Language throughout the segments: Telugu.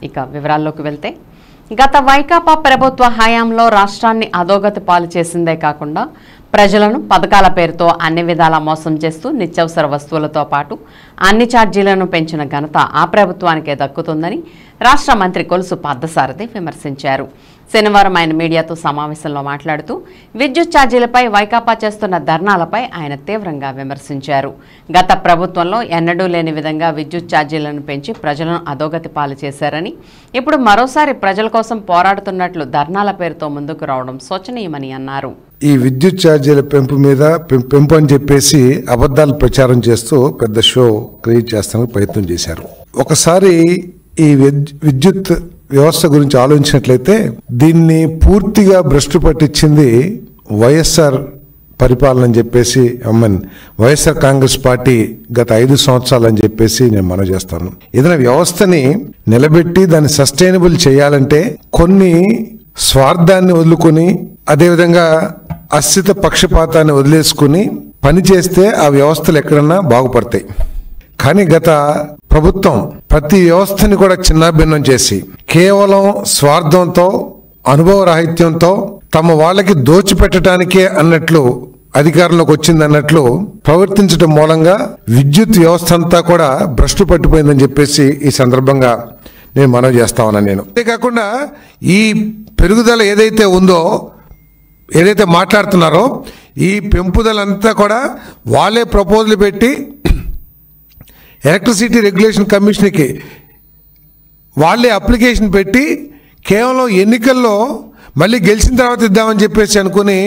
ఇక వివరాల్లోకి వెళ్తే గత వైకాపా ప్రభుత్వ హయాంలో రాష్ట్రాన్ని అధోగతి పాలు చేసిందే కాకుండా ప్రజలను పథకాల పేరుతో అన్ని విధాలా మోసం చేస్తూ నిత్యావసర వస్తువులతో పాటు అన్ని ఛార్జీలను పెంచిన ఘనత ఆ ప్రభుత్వానికే దక్కుతుందని రాష్ట్ర మంత్రి కొలుసు పార్థసారథి విమర్శించారు. శనివారం ఆయన మీడియాతో సమావేశంలో మాట్లాడుతూ విద్యుత్ ఛార్జీలపై వైకాపా చేస్తున్న ధర్నాలపై ఆయన తీవ్రంగా విమర్శించారు. గత ప్రభుత్వంలో ఎన్నడూ లేని విధంగా విద్యుత్ ఛార్జీలను పెంచి ప్రజలను అధోగతి పాలు చేశారని, ఇప్పుడు మరోసారి ప్రజల కోసం పోరాడుతున్నట్లు ధర్నాల పేరుతో ముందుకు రావడం శోచనీయమని అన్నారు. ఈ విద్యుత్ ఛార్జీల పెంపు అని చెప్పేసి అబద్ధాలు ప్రచారం చేస్తూ పెద్ద షో క్రియేట్ చేస్తానికి ప్రయత్నం చేశారు. ఒకసారి ఈ విద్యుత్ వ్యవస్థ గురించి ఆలోచించినట్లయితే దీన్ని పూర్తిగా భ్రష్టు పట్టించింది వైఎస్ఆర్ పరిపాలన అని చెప్పేసి వైఎస్ఆర్ కాంగ్రెస్ పార్టీ గత 5 సంవత్సరాలు అని చెప్పేసి నేను మనవి చేస్తాను. ఏదైనా వ్యవస్థని నిలబెట్టి దాన్ని సస్టైనబుల్ చేయాలంటే కొన్ని స్వార్థాన్ని వదులుకొని అదేవిధంగా అస్థిత పక్షపాతాన్ని వదిలేసుకుని పనిచేస్తే ఆ వ్యవస్థలు ఎక్కడన్నా బాగుపడతాయి. కానీ గత ప్రభుత్వం ప్రతి వ్యవస్థని కూడా చిన్నాభిన్నం చేసి కేవలం స్వార్థంతో అనుభవరాహిత్యంతో తమ వాళ్ళకి దోచిపెట్టడానికే అన్నట్లు అధికారంలోకి వచ్చిందన్నట్లు ప్రవర్తించడం మూలంగా విద్యుత్ వ్యవస్థ అంతా కూడా భ్రష్టు పట్టిపోయిందని చెప్పేసి ఈ సందర్భంగా నేను మనవి చేస్తా ఉన్నాను. నేను అంతేకాకుండా ఈ పెరుగుదల ఏదైతే ఉందో, ఏదైతే మాట్లాడుతున్నారో ఈ పెంపుదలంతా కూడా వాళ్ళే ప్రపోజల్ పెట్టి ఎలక్ట్రిసిటీ రెగ్యులేషన్ కమిషన్కి వాళ్ళే అప్లికేషన్ పెట్టి కేవలం ఎన్నికల్లో మళ్ళీ గెలిచిన తర్వాత ఇద్దామని చెప్పేసి అనుకుని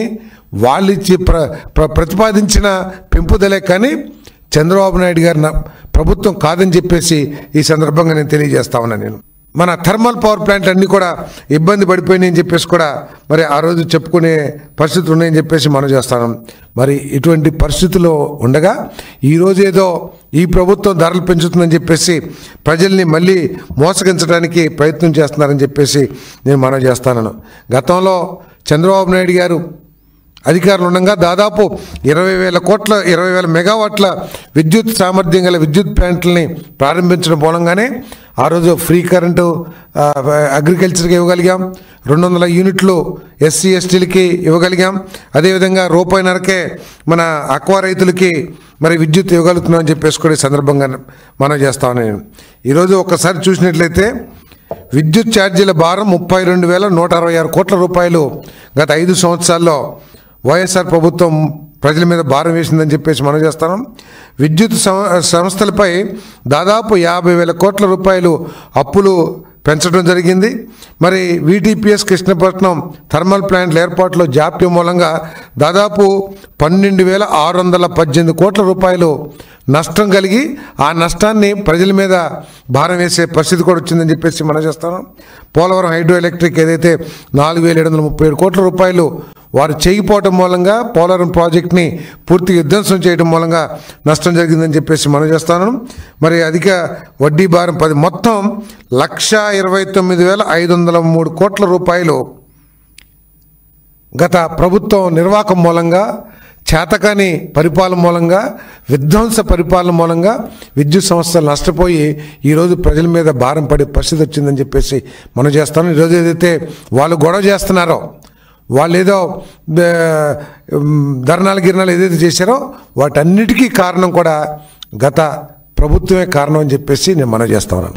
వాళ్ళు ఇచ్చి ప్రతిపాదించిన పెంపుదలే కానీ చంద్రబాబు నాయుడు గారి ప్రభుత్వం కాదని చెప్పేసి ఈ సందర్భంగా నేను తెలియజేస్తా ఉన్నాను. నేను మన థర్మల్ పవర్ ప్లాంట్ అన్నీ కూడా ఇబ్బంది పడిపోయినాయని చెప్పేసి కూడా మరి ఆ రోజు చెప్పుకునే పరిస్థితులు ఉన్నాయని చెప్పేసి మనం చేస్తాను. మరి ఇటువంటి పరిస్థితుల్లో ఉండగా ఈరోజు ఏదో ఈ ప్రభుత్వం ధరలు పెంచుతుందని చెప్పేసి ప్రజల్ని మళ్ళీ మోసగించడానికి ప్రయత్నం చేస్తున్నారని చెప్పేసి నేను మనం చేస్తాను. గతంలో చంద్రబాబు నాయుడు గారు అధికారులు ఉండగా దాదాపు 20,000 మెగావాట్ల విద్యుత్ సామర్థ్యం గల విద్యుత్ ప్లాంట్లని ప్రారంభించడం మూలంగానే ఆ రోజు ఫ్రీ కరెంటు అగ్రికల్చర్కి ఇవ్వగలిగాం, 200 యూనిట్లు ఎస్సీ ఎస్టీలకి ఇవ్వగలిగాం, అదేవిధంగా రూపాయిన్నరకే మన అక్వా రైతులకి మరి విద్యుత్ ఇవ్వగలుగుతున్నామని చెప్పేసి కూడా ఈ సందర్భంగా మనం చేస్తామని నేను ఈరోజు ఒక్కసారి చూసినట్లయితే విద్యుత్ ఛార్జీల భారం 32,166 కోట్ల రూపాయలు గత 5 సంవత్సరాల్లో వైఎస్ఆర్ ప్రభుత్వం ప్రజల మీద భారం వేసిందని చెప్పేసి మనం చేస్తాం. విద్యుత్ సంస్థలపై దాదాపు 50,000 కోట్ల రూపాయలు అప్పులు పెంచడం జరిగింది. మరి వీటీపీఎస్ కృష్ణపట్నం థర్మల్ ప్లాంట్ల ఏర్పాటులో జాప్యం మూలంగా దాదాపు 12,618 కోట్ల రూపాయలు నష్టం కలిగి ఆ నష్టాన్ని ప్రజల మీద భారం వేసే పరిస్థితి కూడా వచ్చిందని చెప్పేసి మనం చేస్తాను. పోలవరం హైడ్రో ఎలక్ట్రిక్ ఏదైతే 4,737 కోట్ల రూపాయలు వారు చేయకపోవటం మూలంగా పోలవరం ప్రాజెక్ట్ని పూర్తిగా విధ్వంసం చేయడం మూలంగా నష్టం జరిగిందని చెప్పేసి మనం చేస్తాను. మరి అధిక వడ్డీ భారం మొత్తం 1,29,503 కోట్ల రూపాయలు గత ప్రభుత్వం నిర్వాహకం మూలంగా, చేతకాని పరిపాలన మూలంగా, విధ్వంస పరిపాలన మూలంగా విద్యుత్ సంస్థలు నష్టపోయి ఈరోజు ప్రజల మీద భారం పడే పరిస్థితి వచ్చిందని చెప్పేసి మనం చేస్తాం. ఈరోజు ఏదైతే వాళ్ళు గొడవ చేస్తున్నారో, వాళ్ళు ఏదో ధర్నాలు ఏదైతే చేశారో వాటన్నిటికీ కారణం కూడా గత ప్రభుత్వమే కారణం అని చెప్పేసి నేను మనం చేస్తా ఉన్నాను.